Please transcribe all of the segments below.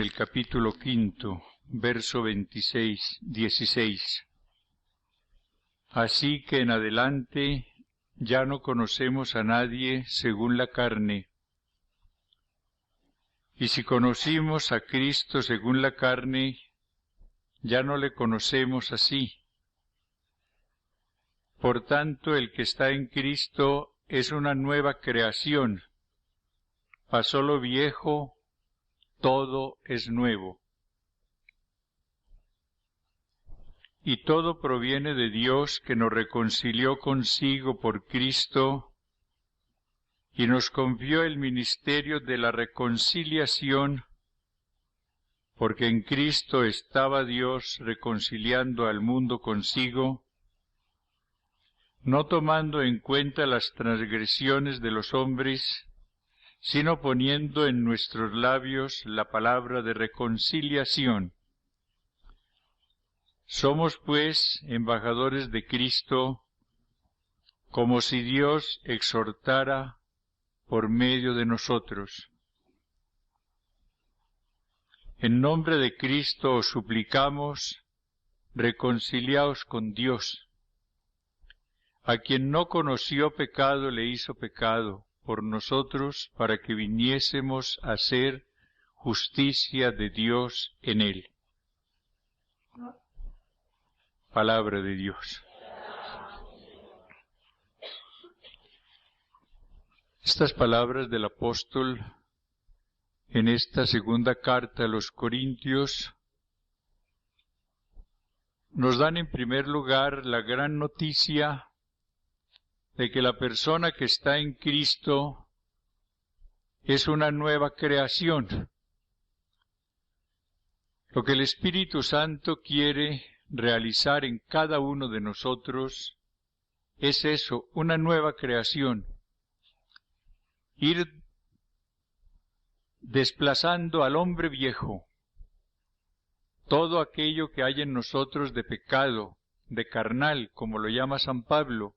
El capítulo 5, verso 16. Así que en adelante ya no conocemos a nadie según la carne. Y si conocimos a Cristo según la carne, ya no le conocemos así. Por tanto, el que está en Cristo es una nueva creación. Pasó lo viejo, todo es nuevo. Y todo proviene de Dios, que nos reconcilió consigo por Cristo y nos confió el ministerio de la reconciliación, porque en Cristo estaba Dios reconciliando al mundo consigo, no tomando en cuenta las transgresiones de los hombres, sino poniendo en nuestros labios la palabra de reconciliación. Somos, pues, embajadores de Cristo, como si Dios exhortara por medio de nosotros. En nombre de Cristo os suplicamos, reconciliaos con Dios. A quien no conoció pecado le hizo pecado por nosotros, para que viniésemos a ser justicia de Dios en él. Palabra de Dios. Estas palabras del apóstol en esta segunda carta a los Corintios nos dan en primer lugar la gran noticia de que la persona que está en Cristo es una nueva creación. Lo que el Espíritu Santo quiere realizar en cada uno de nosotros es eso, una nueva creación. Ir desplazando al hombre viejo, todo aquello que hay en nosotros de pecado, de carnal, como lo llama San Pablo,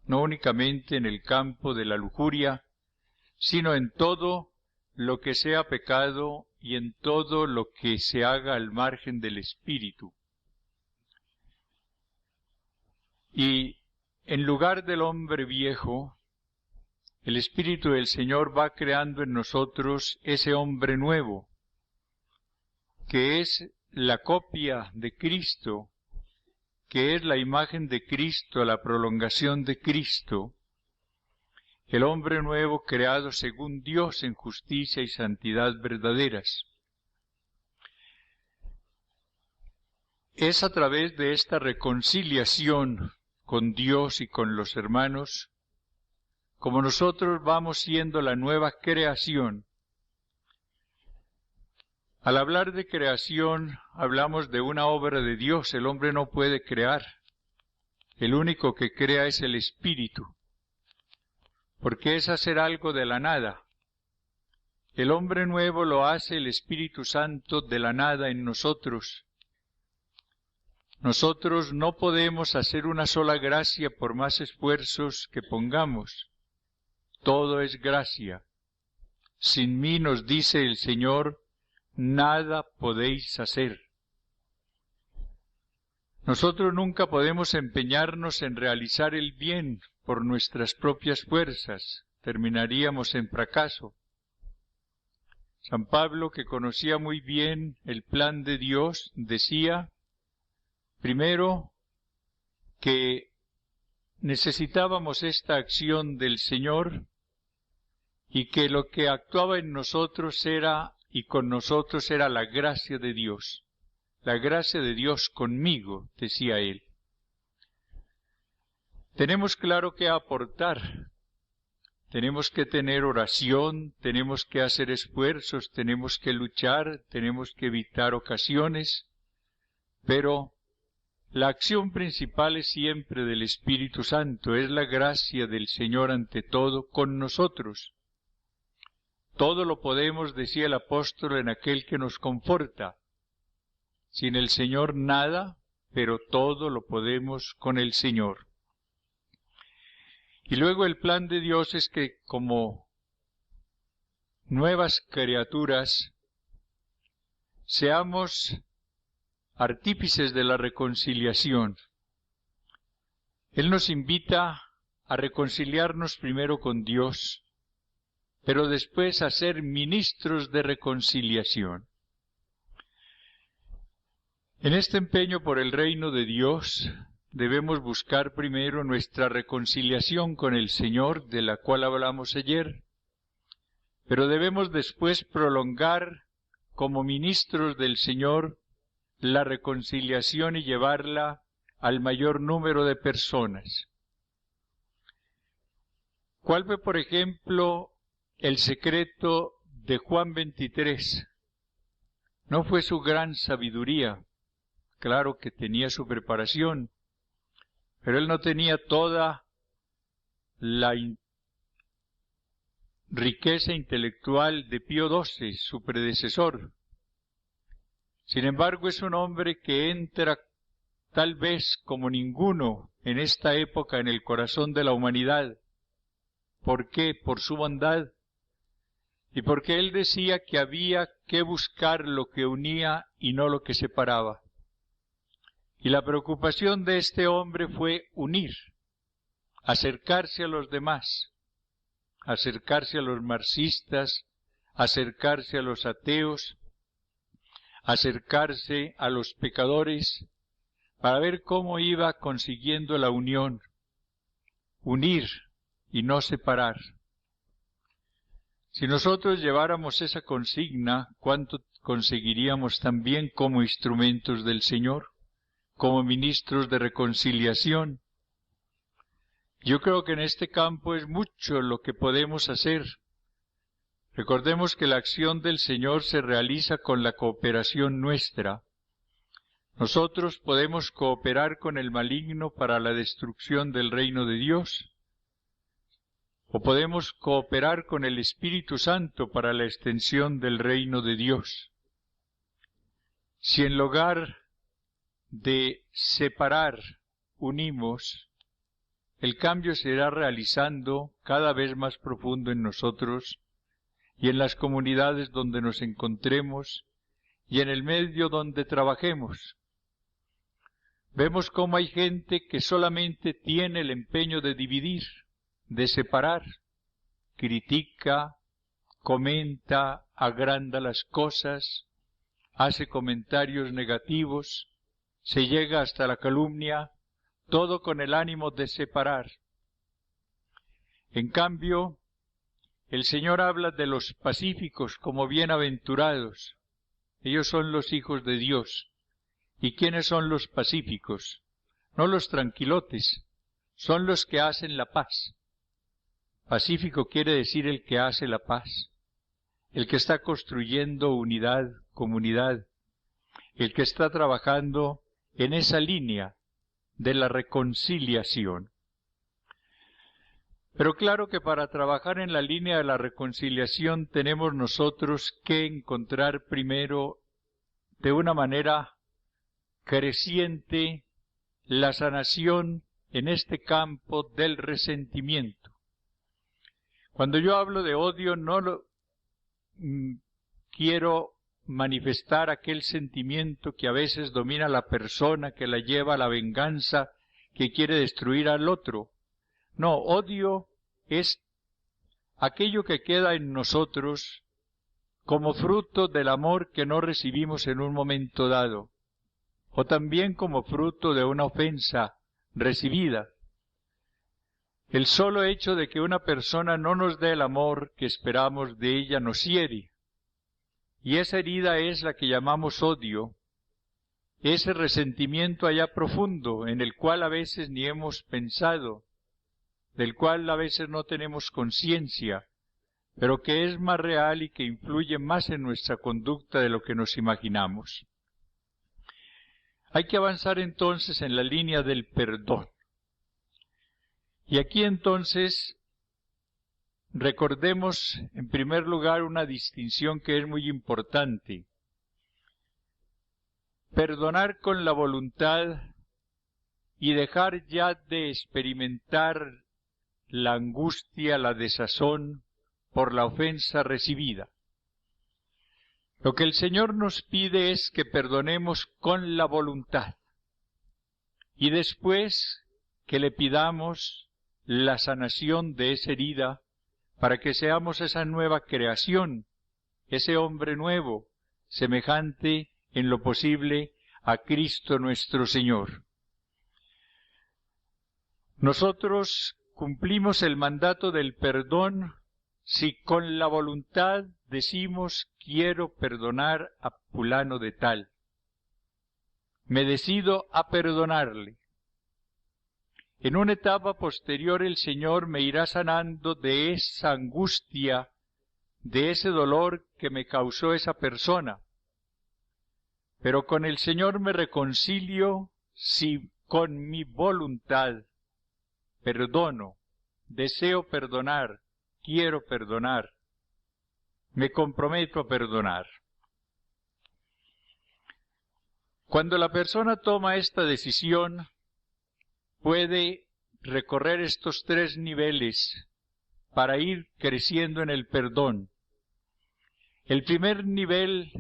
no únicamente en el campo de la lujuria, sino en todo lo que sea pecado y en todo lo que se haga al margen del Espíritu. Y en lugar del hombre viejo, el Espíritu del Señor va creando en nosotros ese hombre nuevo, que es la copia de Cristo, que es la imagen de Cristo, la prolongación de Cristo, el hombre nuevo creado según Dios en justicia y santidad verdaderas. Es a través de esta reconciliación con Dios y con los hermanos, como nosotros vamos siendo la nueva creación. Al hablar de creación, hablamos de una obra de Dios. El hombre no puede crear. El único que crea es el Espíritu, porque es hacer algo de la nada. El hombre nuevo lo hace el Espíritu Santo de la nada en nosotros. Nosotros no podemos hacer una sola gracia por más esfuerzos que pongamos. Todo es gracia. Sin mí, nos dice el Señor, nada podéis hacer. Nosotros nunca podemos empeñarnos en realizar el bien por nuestras propias fuerzas. Terminaríamos en fracaso. San Pablo, que conocía muy bien el plan de Dios, decía, primero, que necesitábamos esta acción del Señor y que lo que actuaba en nosotros era y con nosotros era la gracia de Dios. La gracia de Dios conmigo, decía él. Tenemos claro que aportar. Tenemos que tener oración, tenemos que hacer esfuerzos, tenemos que luchar, tenemos que evitar ocasiones, pero la acción principal es siempre del Espíritu Santo, es la gracia del Señor ante todo con nosotros. Todo lo podemos, decía el apóstol, en aquel que nos conforta. Sin el Señor nada, pero todo lo podemos con el Señor. Y luego el plan de Dios es que como nuevas criaturas seamos artífices de la reconciliación. Él nos invita a reconciliarnos primero con Dios, pero después a ser ministros de reconciliación. En este empeño por el reino de Dios, debemos buscar primero nuestra reconciliación con el Señor, de la cual hablamos ayer, pero debemos después prolongar como ministros del Señor la reconciliación y llevarla al mayor número de personas. ¿Cuál fue, por ejemplo, el secreto de Juan 23? No fue su gran sabiduría, claro que tenía su preparación, pero él no tenía toda la riqueza intelectual de Pío XII, su predecesor. Sin embargo, es un hombre que entra tal vez como ninguno en esta época en el corazón de la humanidad. ¿Por qué? Por su bondad. Y porque él decía que había que buscar lo que unía y no lo que separaba. Y la preocupación de este hombre fue unir, acercarse a los demás, acercarse a los marxistas, acercarse a los ateos, acercarse a los pecadores, para ver cómo iba consiguiendo la unión, unir y no separar. Si nosotros lleváramos esa consigna, ¿cuánto conseguiríamos también como instrumentos del Señor, como ministros de reconciliación? Yo creo que en este campo es mucho lo que podemos hacer. Recordemos que la acción del Señor se realiza con la cooperación nuestra. Nosotros podemos cooperar con el maligno para la destrucción del reino de Dios, o podemos cooperar con el Espíritu Santo para la extensión del reino de Dios. Si en lugar de separar, unimos, el cambio se irá realizando cada vez más profundo en nosotros y en las comunidades donde nos encontremos y en el medio donde trabajemos. Vemos cómo hay gente que solamente tiene el empeño de dividir, de separar, critica, comenta, agranda las cosas, hace comentarios negativos, se llega hasta la calumnia, todo con el ánimo de separar. En cambio, el Señor habla de los pacíficos como bienaventurados. Ellos son los hijos de Dios. ¿Y quiénes son los pacíficos? No los tranquilotes, son los que hacen la paz. Pacífico quiere decir el que hace la paz, el que está construyendo unidad, comunidad, el que está trabajando en esa línea de la reconciliación. Pero claro que para trabajar en la línea de la reconciliación tenemos nosotros que encontrar primero de una manera creciente la sanación en este campo del resentimiento. Cuando yo hablo de odio no quiero manifestar aquel sentimiento que a veces domina a la persona, que la lleva a la venganza, que quiere destruir al otro. No, odio es aquello que queda en nosotros como fruto del amor que no recibimos en un momento dado, o también como fruto de una ofensa recibida. El solo hecho de que una persona no nos dé el amor que esperamos de ella nos hiere, y esa herida es la que llamamos odio, ese resentimiento allá profundo en el cual a veces ni hemos pensado, del cual a veces no tenemos conciencia, pero que es más real y que influye más en nuestra conducta de lo que nos imaginamos. Hay que avanzar entonces en la línea del perdón. Y aquí entonces recordemos en primer lugar una distinción que es muy importante. Perdonar con la voluntad y dejar ya de experimentar la angustia, la desazón por la ofensa recibida. Lo que el Señor nos pide es que perdonemos con la voluntad y después que le pidamos la sanación de esa herida para que seamos esa nueva creación, ese hombre nuevo, semejante en lo posible a Cristo nuestro Señor. Nosotros cumplimos el mandato del perdón si con la voluntad decimos quiero perdonar a fulano de tal. Me decido a perdonarle. En una etapa posterior el Señor me irá sanando de esa angustia, de ese dolor que me causó esa persona. Pero con el Señor me reconcilio si con mi voluntad perdono, deseo perdonar, quiero perdonar, me comprometo a perdonar. Cuando la persona toma esta decisión, puede recorrer estos 3 niveles para ir creciendo en el perdón. El primer nivel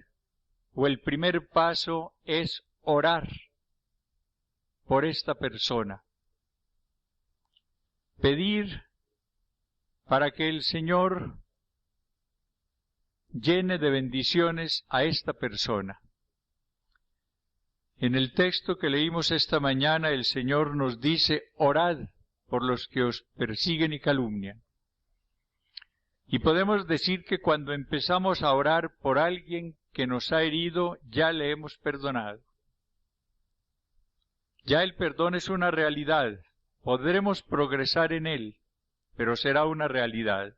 o el primer paso es orar por esta persona. Pedir para que el Señor llene de bendiciones a esta persona. En el texto que leímos esta mañana, el Señor nos dice, orad por los que os persiguen y calumnian. Y podemos decir que cuando empezamos a orar por alguien que nos ha herido, ya le hemos perdonado. Ya el perdón es una realidad. Podremos progresar en él, pero será una realidad.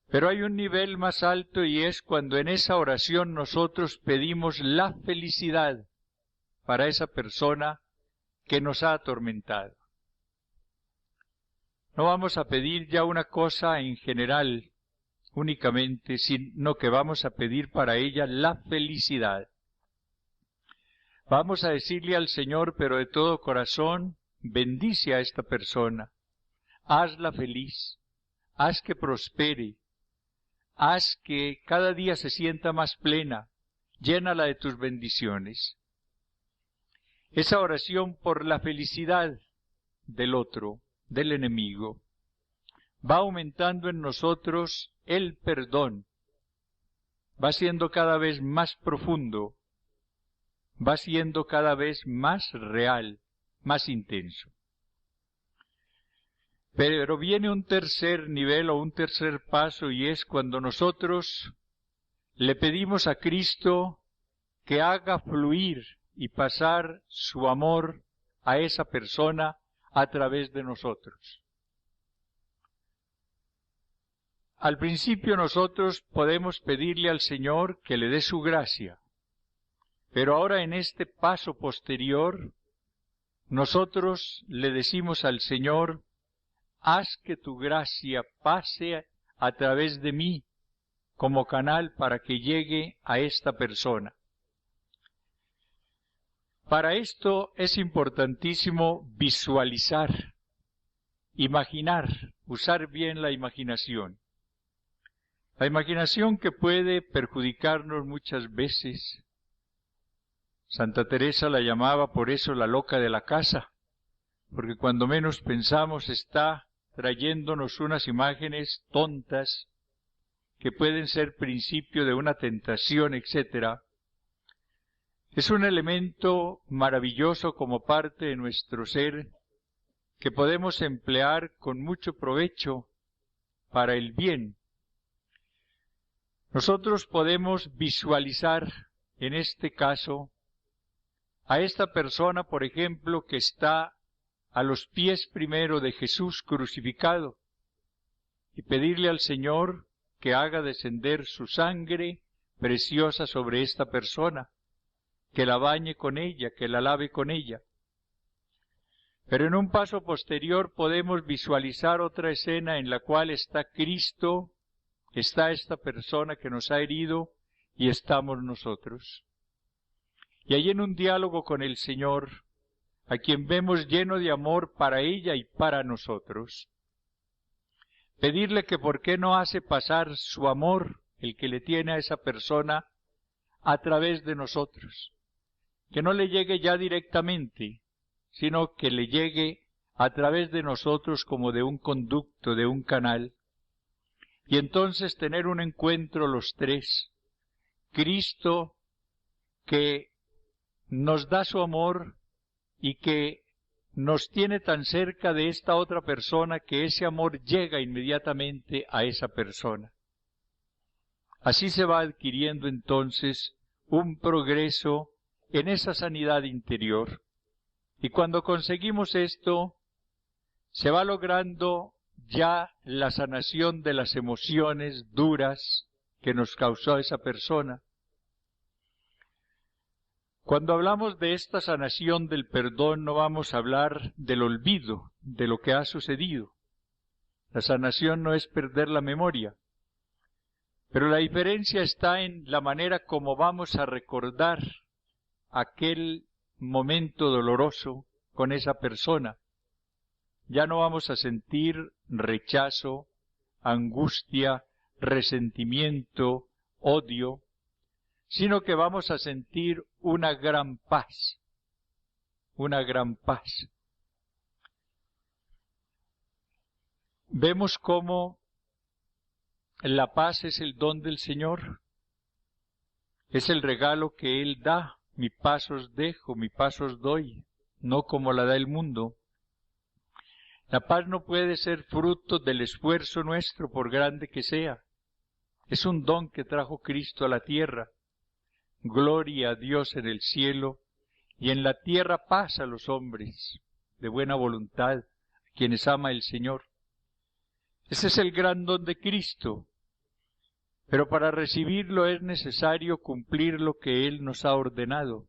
Pero hay un nivel más alto y es cuando en esa oración nosotros pedimos la felicidad para esa persona que nos ha atormentado. No vamos a pedir ya una cosa en general únicamente, sino que vamos a pedir para ella la felicidad. Vamos a decirle al Señor, pero de todo corazón, bendice a esta persona, hazla feliz, haz que prospere, haz que cada día se sienta más plena, llénala de tus bendiciones. Esa oración por la felicidad del otro, del enemigo, va aumentando en nosotros el perdón, va siendo cada vez más profundo, va siendo cada vez más real, más intenso. Pero viene un tercer nivel o un tercer paso y es cuando nosotros le pedimos a Cristo que haga fluir y pasar su amor a esa persona a través de nosotros. Al principio nosotros podemos pedirle al Señor que le dé su gracia, pero ahora en este paso posterior nosotros le decimos al Señor, haz que tu gracia pase a través de mí como canal para que llegue a esta persona. Para esto es importantísimo visualizar, imaginar, usar bien la imaginación. La imaginación que puede perjudicarnos muchas veces. Santa Teresa la llamaba por eso la loca de la casa, porque cuando menos pensamos está trayéndonos unas imágenes tontas que pueden ser principio de una tentación, etc. Es un elemento maravilloso como parte de nuestro ser que podemos emplear con mucho provecho para el bien. Nosotros podemos visualizar en este caso a esta persona, por ejemplo, que está a los pies primero de Jesús crucificado y pedirle al Señor que haga descender su sangre preciosa sobre esta persona, que la bañe con ella, que la lave con ella. Pero en un paso posterior podemos visualizar otra escena en la cual está Cristo, está esta persona que nos ha herido y estamos nosotros. Y ahí en un diálogo con el Señor, a quien vemos lleno de amor para ella y para nosotros, pedirle que por qué no hace pasar su amor el que le tiene a esa persona a través de nosotros. Que no le llegue ya directamente, sino que le llegue a través de nosotros como de un conducto, de un canal. Y entonces tener un encuentro los tres. Cristo que nos da su amor y que nos tiene tan cerca de esta otra persona que ese amor llega inmediatamente a esa persona. Así se va adquiriendo entonces un progreso en esa sanidad interior. Y cuando conseguimos esto, se va logrando ya la sanación de las emociones duras que nos causó esa persona. Cuando hablamos de esta sanación del perdón, no vamos a hablar del olvido, de lo que ha sucedido. La sanación no es perder la memoria, pero la diferencia está en la manera como vamos a recordar aquel momento doloroso con esa persona. Ya no vamos a sentir rechazo, angustia, resentimiento, odio, sino que vamos a sentir una gran paz, una gran paz. Vemos cómo la paz es el don del Señor, es el regalo que Él da. Mi paz os dejo, mi paz os doy, no como la da el mundo. La paz no puede ser fruto del esfuerzo nuestro, por grande que sea. Es un don que trajo Cristo a la tierra. Gloria a Dios en el cielo, y en la tierra paz a los hombres de buena voluntad, quienes ama el Señor. Ese es el gran don de Cristo. Pero para recibirlo es necesario cumplir lo que Él nos ha ordenado,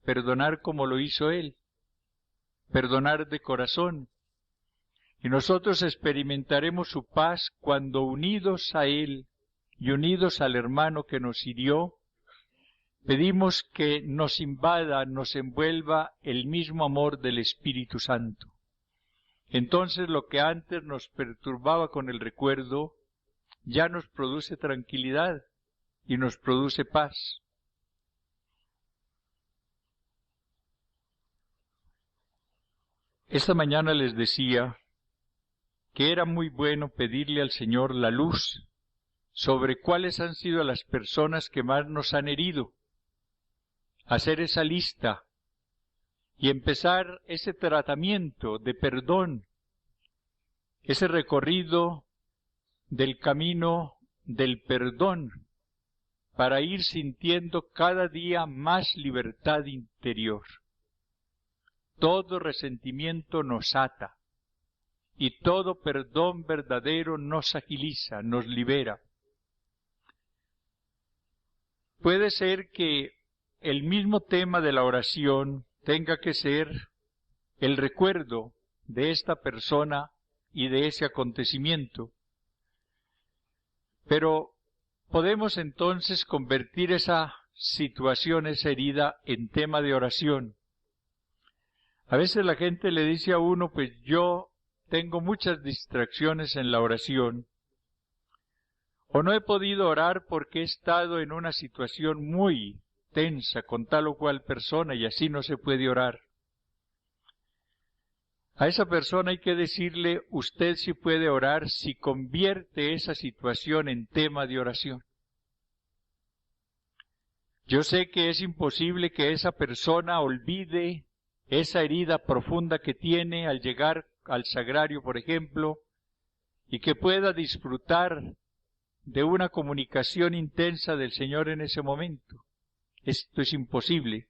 perdonar como lo hizo Él, perdonar de corazón. Y nosotros experimentaremos su paz cuando, unidos a Él y unidos al hermano que nos hirió, pedimos que nos invada, nos envuelva el mismo amor del Espíritu Santo. Entonces lo que antes nos perturbaba con el recuerdo, ya nos produce tranquilidad y nos produce paz. Esta mañana les decía que era muy bueno pedirle al Señor la luz sobre cuáles han sido las personas que más nos han herido, hacer esa lista y empezar ese tratamiento de perdón, ese recorrido del camino del perdón, para ir sintiendo cada día más libertad interior. Todo resentimiento nos ata, y todo perdón verdadero nos agiliza, nos libera. Puede ser que el mismo tema de la oración tenga que ser el recuerdo de esta persona y de ese acontecimiento. Pero podemos entonces convertir esa situación, esa herida, en tema de oración. A veces la gente le dice a uno, pues yo tengo muchas distracciones en la oración, o no he podido orar porque he estado en una situación muy tensa con tal o cual persona y así no se puede orar. A esa persona hay que decirle, usted sí puede orar si convierte esa situación en tema de oración. Yo sé que es imposible que esa persona olvide esa herida profunda que tiene al llegar al sagrario, por ejemplo, y que pueda disfrutar de una comunicación intensa del Señor en ese momento. Esto es imposible.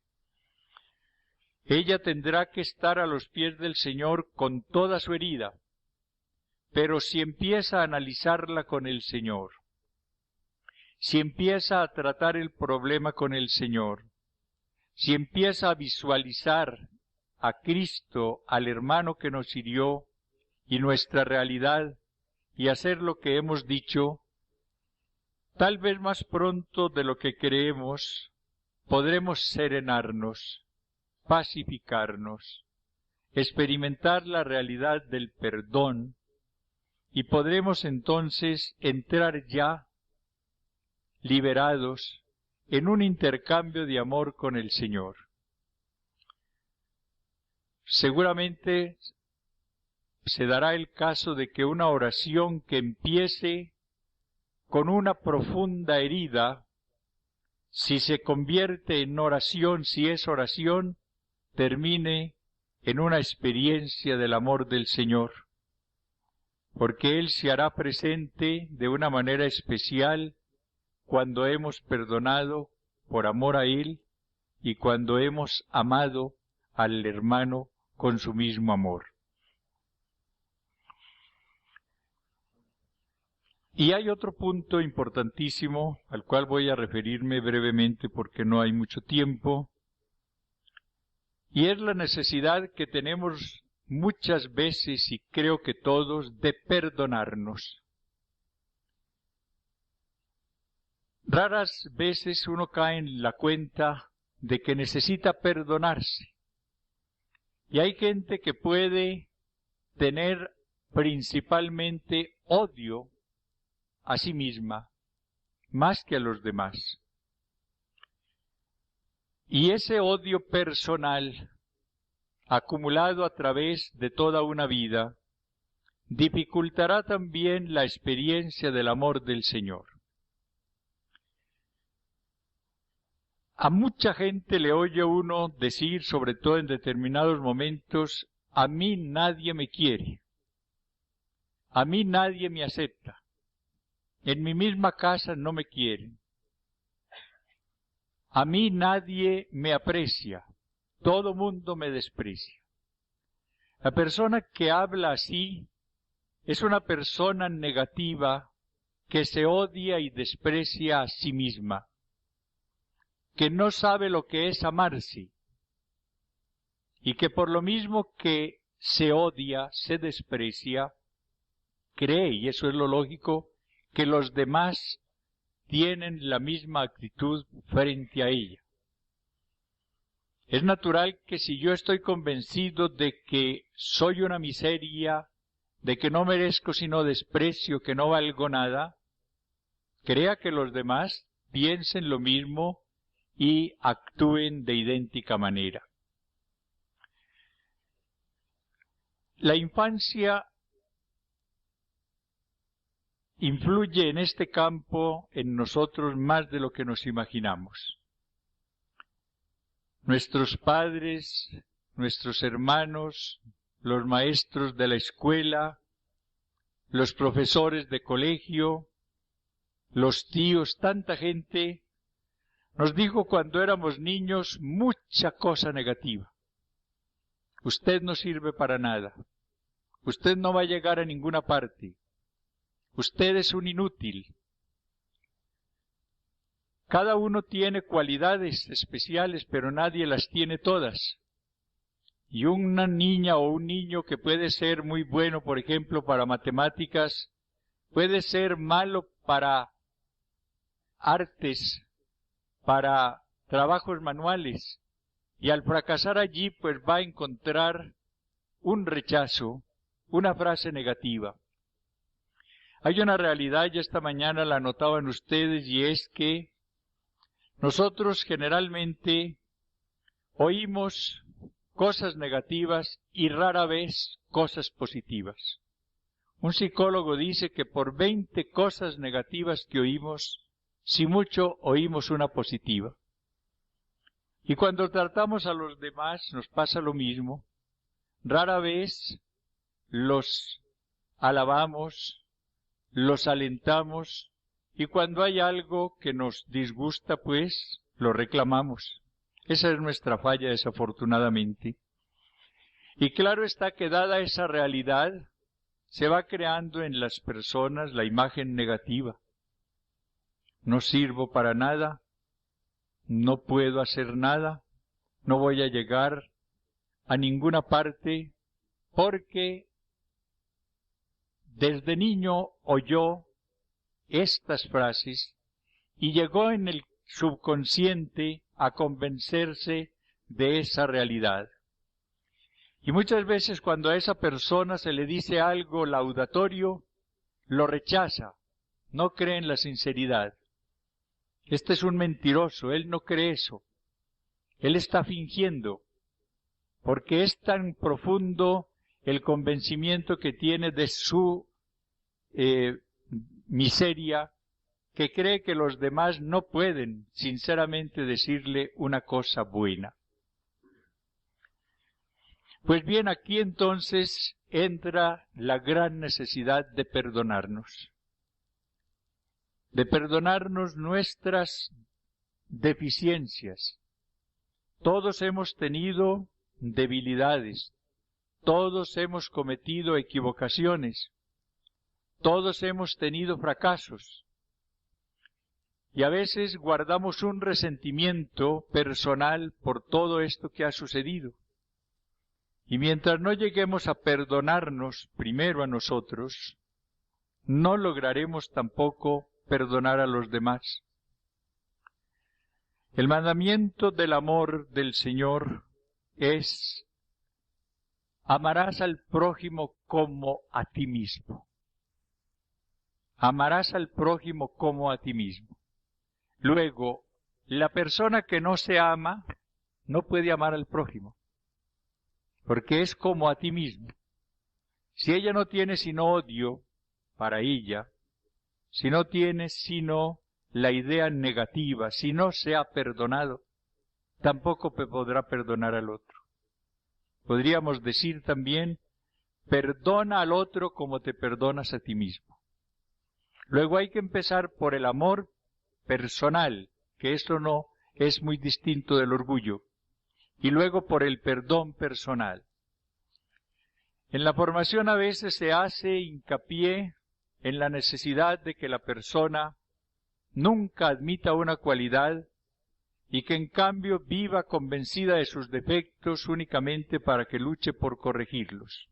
Ella tendrá que estar a los pies del Señor con toda su herida, pero si empieza a analizarla con el Señor, si empieza a tratar el problema con el Señor, si empieza a visualizar a Cristo, al hermano que nos hirió, y nuestra realidad, y hacer lo que hemos dicho, tal vez más pronto de lo que creemos, podremos serenarnos, pacificarnos, experimentar la realidad del perdón, y podremos entonces entrar ya liberados en un intercambio de amor con el Señor. Seguramente se dará el caso de que una oración que empiece con una profunda herida, si se convierte en oración, si es oración, termine en una experiencia del amor del Señor, porque Él se hará presente de una manera especial cuando hemos perdonado por amor a Él y cuando hemos amado al hermano con su mismo amor. Y hay otro punto importantísimo al cual voy a referirme brevemente porque no hay mucho tiempo, y es la necesidad que tenemos muchas veces, y creo que todos, de perdonarnos. Raras veces uno cae en la cuenta de que necesita perdonarse. Y hay gente que puede tener principalmente odio a sí misma, más que a los demás. Y ese odio personal, acumulado a través de toda una vida, dificultará también la experiencia del amor del Señor. A mucha gente le oye uno decir, sobre todo en determinados momentos, a mí nadie me quiere, a mí nadie me acepta, en mi misma casa no me quieren, a mí nadie me aprecia, todo mundo me desprecia. La persona que habla así es una persona negativa que se odia y desprecia a sí misma, que no sabe lo que es amarse, y que por lo mismo que se odia, se desprecia, cree, y eso es lo lógico, que los demás tienen la misma actitud frente a ella. Es natural que si yo estoy convencido de que soy una miseria, de que no merezco sino desprecio, que no valgo nada, crea que los demás piensen lo mismo y actúen de idéntica manera. La infancia influye en este campo en nosotros más de lo que nos imaginamos. Nuestros padres, nuestros hermanos, los maestros de la escuela, los profesores de colegio, los tíos, tanta gente, nos dijo cuando éramos niños mucha cosa negativa. Usted no sirve para nada. Usted no va a llegar a ninguna parte. Usted es un inútil. Cada uno tiene cualidades especiales, pero nadie las tiene todas. Y una niña o un niño que puede ser muy bueno, por ejemplo, para matemáticas, puede ser malo para artes, para trabajos manuales, y al fracasar allí, pues va a encontrar un rechazo, una frase negativa. Hay una realidad, ya esta mañana la notaban ustedes, y es que nosotros generalmente oímos cosas negativas y rara vez cosas positivas. Un psicólogo dice que por 20 cosas negativas que oímos, si mucho oímos una positiva. Y cuando tratamos a los demás nos pasa lo mismo. Rara vez los alabamos, los alentamos, y cuando hay algo que nos disgusta, pues lo reclamamos. Esa es nuestra falla, desafortunadamente. Y claro está que dada esa realidad, se va creando en las personas la imagen negativa. No sirvo para nada, no puedo hacer nada, no voy a llegar a ninguna parte, porque desde niño oyó estas frases y llegó en el subconsciente a convencerse de esa realidad. Y muchas veces cuando a esa persona se le dice algo laudatorio, lo rechaza, no cree en la sinceridad. Este es un mentiroso, él no cree eso. Él está fingiendo, porque es tan profundo el convencimiento que tiene de su miseria, que cree que los demás no pueden sinceramente decirle una cosa buena. Pues bien, aquí entonces entra la gran necesidad de perdonarnos nuestras deficiencias. Todos hemos tenido debilidades, todos hemos cometido equivocaciones, todos hemos tenido fracasos, y a veces guardamos un resentimiento personal por todo esto que ha sucedido. Y mientras no lleguemos a perdonarnos primero a nosotros, no lograremos tampoco perdonar a los demás. El mandamiento del amor del Señor es: amarás al prójimo como a ti mismo. Amarás al prójimo como a ti mismo. Luego, la persona que no se ama no puede amar al prójimo, porque es como a ti mismo. Si ella no tiene sino odio para ella, si no tiene sino la idea negativa, si no se ha perdonado, tampoco podrá perdonar al otro. Podríamos decir también: perdona al otro como te perdonas a ti mismo. Luego hay que empezar por el amor personal, que eso no es muy distinto del orgullo, y luego por el perdón personal. En la formación a veces se hace hincapié en la necesidad de que la persona nunca admita una cualidad y que en cambio viva convencida de sus defectos únicamente para que luche por corregirlos.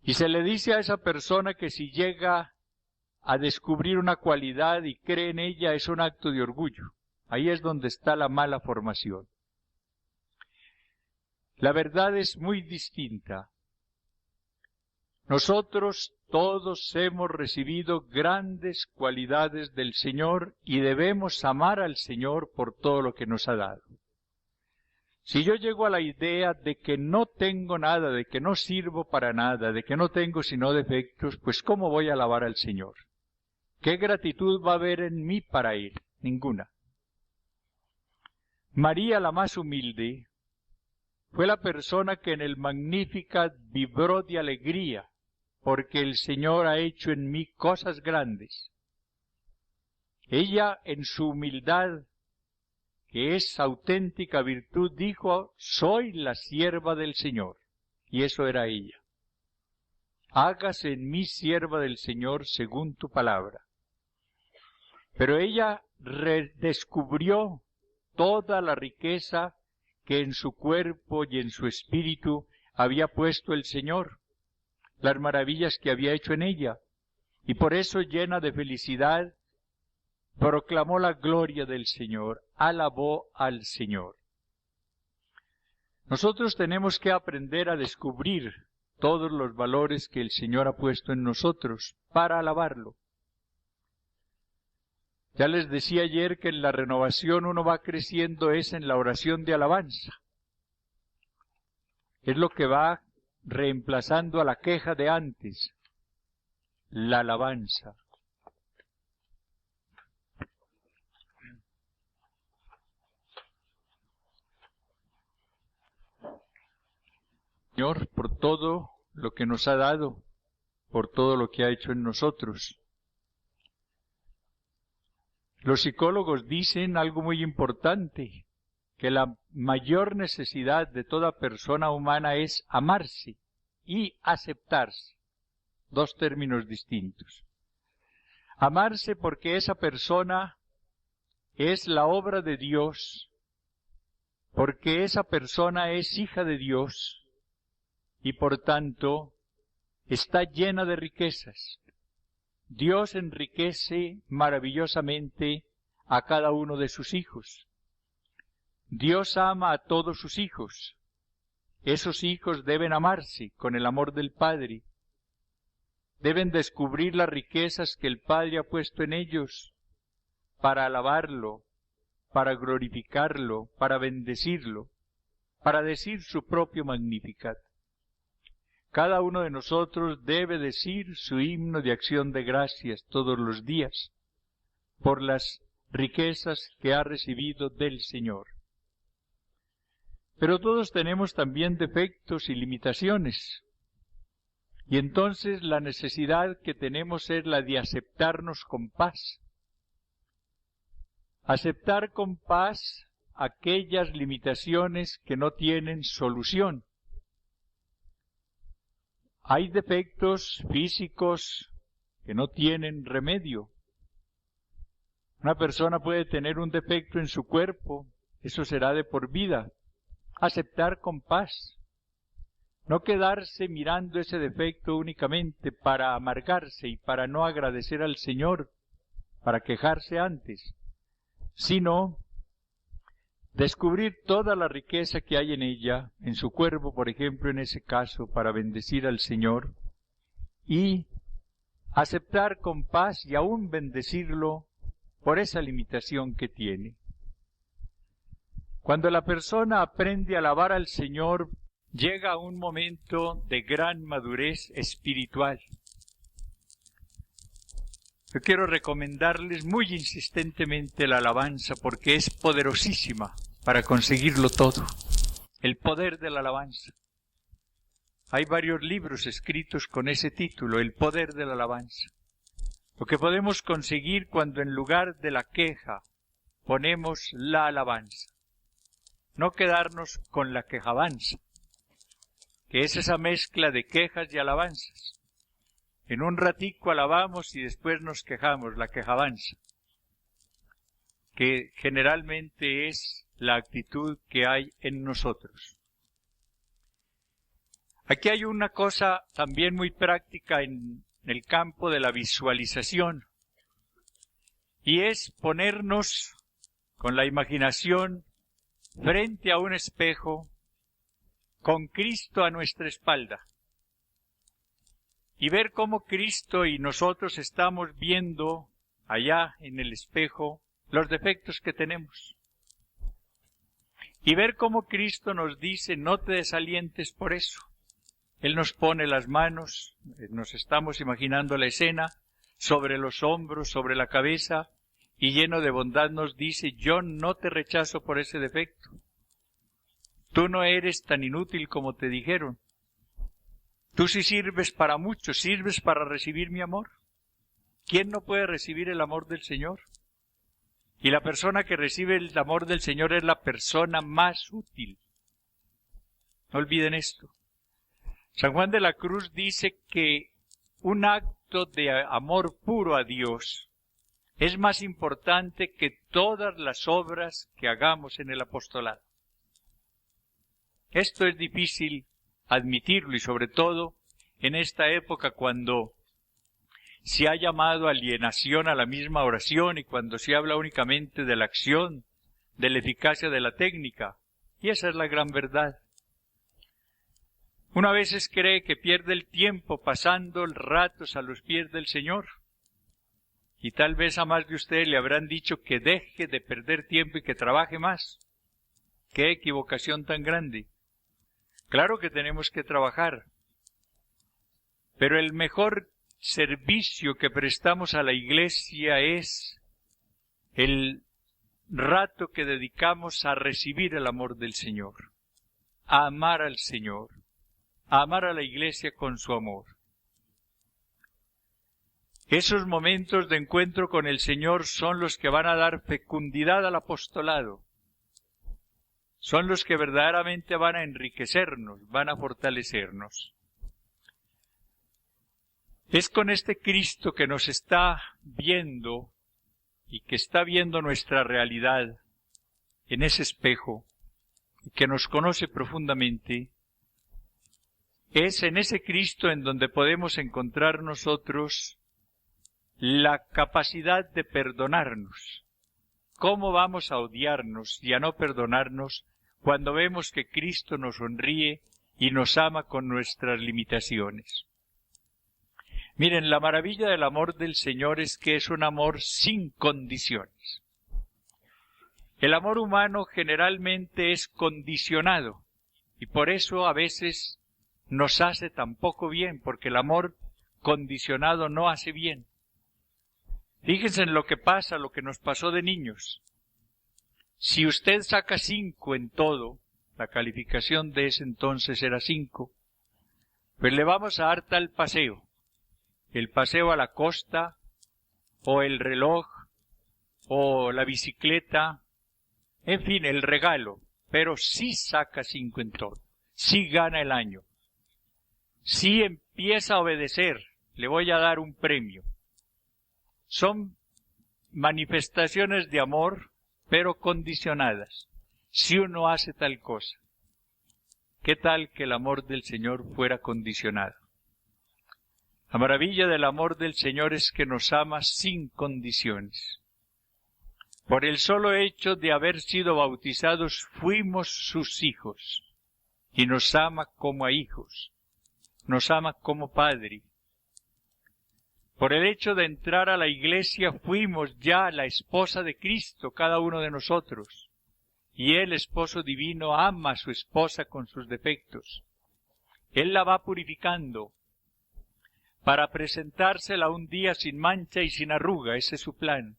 Y se le dice a esa persona que si llega a descubrir una cualidad y cree en ella es un acto de orgullo. Ahí es donde está la mala formación. La verdad es muy distinta. Nosotros todos hemos recibido grandes cualidades del Señor y debemos amar al Señor por todo lo que nos ha dado. Si yo llego a la idea de que no tengo nada, de que no sirvo para nada, de que no tengo sino defectos, pues ¿cómo voy a alabar al Señor? ¿Qué gratitud va a haber en mí para Él? Ninguna. María, la más humilde, fue la persona que en el Magnificat vibró de alegría, porque el Señor ha hecho en mí cosas grandes. Ella, en su humildad, que es auténtica virtud, dijo: soy la sierva del Señor. Y eso era ella. Hágase en mí sierva del Señor según tu palabra. Pero ella redescubrió toda la riqueza que en su cuerpo y en su espíritu había puesto el Señor, las maravillas que había hecho en ella, y por eso, llena de felicidad, proclamó la gloria del Señor, alabó al Señor. Nosotros tenemos que aprender a descubrir todos los valores que el Señor ha puesto en nosotros para alabarlo. Ya les decía ayer que en la renovación uno va creciendo es en la oración de alabanza. Es lo que va reemplazando a la queja de antes, la alabanza. Señor, por todo lo que nos ha dado, por todo lo que ha hecho en nosotros. Los psicólogos dicen algo muy importante, que la mayor necesidad de toda persona humana es amarse y aceptarse. Dos términos distintos. Amarse porque esa persona es la obra de Dios, porque esa persona es hija de Dios y por tanto está llena de riquezas. Dios enriquece maravillosamente a cada uno de sus hijos. Dios ama a todos sus hijos. Esos hijos deben amarse con el amor del Padre. Deben descubrir las riquezas que el Padre ha puesto en ellos, para alabarlo, para glorificarlo, para bendecirlo, para decir su propio Magnificat. Cada uno de nosotros debe decir su himno de acción de gracias todos los días por las riquezas que ha recibido del Señor. Pero todos tenemos también defectos y limitaciones. Y entonces la necesidad que tenemos es la de aceptarnos con paz. Aceptar con paz aquellas limitaciones que no tienen solución. Hay defectos físicos que no tienen remedio. Una persona puede tener un defecto en su cuerpo, eso será de por vida. Aceptar con paz. No quedarse mirando ese defecto únicamente para amargarse y para no agradecer al Señor, para quejarse antes, sino descubrir toda la riqueza que hay en ella, en su cuerpo, por ejemplo, en ese caso, para bendecir al Señor, y aceptar con paz y aún bendecirlo por esa limitación que tiene. Cuando la persona aprende a alabar al Señor, llega a un momento de gran madurez espiritual. Yo quiero recomendarles muy insistentemente la alabanza porque es poderosísima para conseguirlo todo. El poder de la alabanza. Hay varios libros escritos con ese título, El poder de la alabanza. Lo que podemos conseguir cuando en lugar de la queja ponemos la alabanza. No quedarnos con la quejabanza, que es esa mezcla de quejas y alabanzas. En un ratico alabamos y después nos quejamos, la quejabanza, que generalmente es la actitud que hay en nosotros. Aquí hay una cosa también muy práctica en el campo de la visualización, y es ponernos con la imaginación frente a un espejo, con Cristo a nuestra espalda, y ver cómo Cristo y nosotros estamos viendo allá en el espejo los defectos que tenemos. Y ver cómo Cristo nos dice, no te desalientes por eso. Él nos pone las manos, nos estamos imaginando la escena, sobre los hombros, sobre la cabeza, y lleno de bondad nos dice, yo no te rechazo por ese defecto. Tú no eres tan inútil como te dijeron. Tú sí sirves para mucho, sirves para recibir mi amor. ¿Quién no puede recibir el amor del Señor? Y la persona que recibe el amor del Señor es la persona más útil. No olviden esto. San Juan de la Cruz dice que un acto de amor puro a Dios es más importante que todas las obras que hagamos en el apostolado. Esto es difícil admitirlo y sobre todo en esta época cuando se ha llamado alienación a la misma oración y cuando se habla únicamente de la acción, de la eficacia de la técnica. Y esa es la gran verdad. Uno a veces cree que pierde el tiempo pasando ratos a los pies del Señor. Y tal vez a más de ustedes le habrán dicho que deje de perder tiempo y que trabaje más. ¡Qué equivocación tan grande! Claro que tenemos que trabajar, pero el mejor servicio que prestamos a la Iglesia es el rato que dedicamos a recibir el amor del Señor, a amar al Señor, a amar a la Iglesia con su amor. Esos momentos de encuentro con el Señor son los que van a dar fecundidad al apostolado. Son los que verdaderamente van a enriquecernos, van a fortalecernos. Es con este Cristo que nos está viendo y que está viendo nuestra realidad en ese espejo y que nos conoce profundamente. Es en ese Cristo en donde podemos encontrar nosotros la capacidad de perdonarnos. ¿Cómo vamos a odiarnos y a no perdonarnos cuando vemos que Cristo nos sonríe y nos ama con nuestras limitaciones? Miren, la maravilla del amor del Señor es que es un amor sin condiciones. El amor humano generalmente es condicionado y por eso a veces nos hace tan poco bien, porque el amor condicionado no hace bien. Fíjense en lo que pasa, lo que nos pasó de niños. Si usted saca 5 en todo, la calificación de ese entonces era 5, pues le vamos a dar tal paseo. El paseo a la costa, o el reloj, o la bicicleta, en fin, el regalo, pero sí saca 5 en todo, sí gana el año, sí empieza a obedecer, le voy a dar un premio. Son manifestaciones de amor, pero condicionadas. Si uno hace tal cosa, ¿qué tal que el amor del Señor fuera condicionado? La maravilla del amor del Señor es que nos ama sin condiciones. Por el solo hecho de haber sido bautizados, fuimos sus hijos, y nos ama como a hijos, nos ama como Padre. Por el hecho de entrar a la iglesia, fuimos ya la esposa de Cristo, cada uno de nosotros, y el esposo divino ama a su esposa con sus defectos. Él la va purificando, para presentársela un día sin mancha y sin arruga, ese es su plan.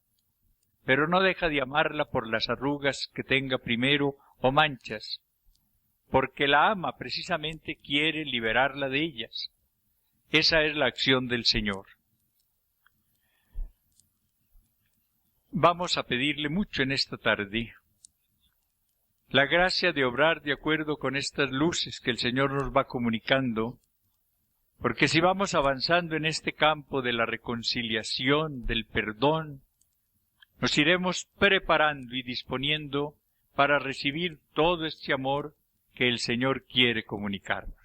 Pero no deja de amarla por las arrugas que tenga primero o manchas, porque la ama, precisamente quiere liberarla de ellas. Esa es la acción del Señor. Vamos a pedirle mucho en esta tarde la gracia de obrar de acuerdo con estas luces que el Señor nos va comunicando, porque si vamos avanzando en este campo de la reconciliación, del perdón, nos iremos preparando y disponiendo para recibir todo este amor que el Señor quiere comunicarnos.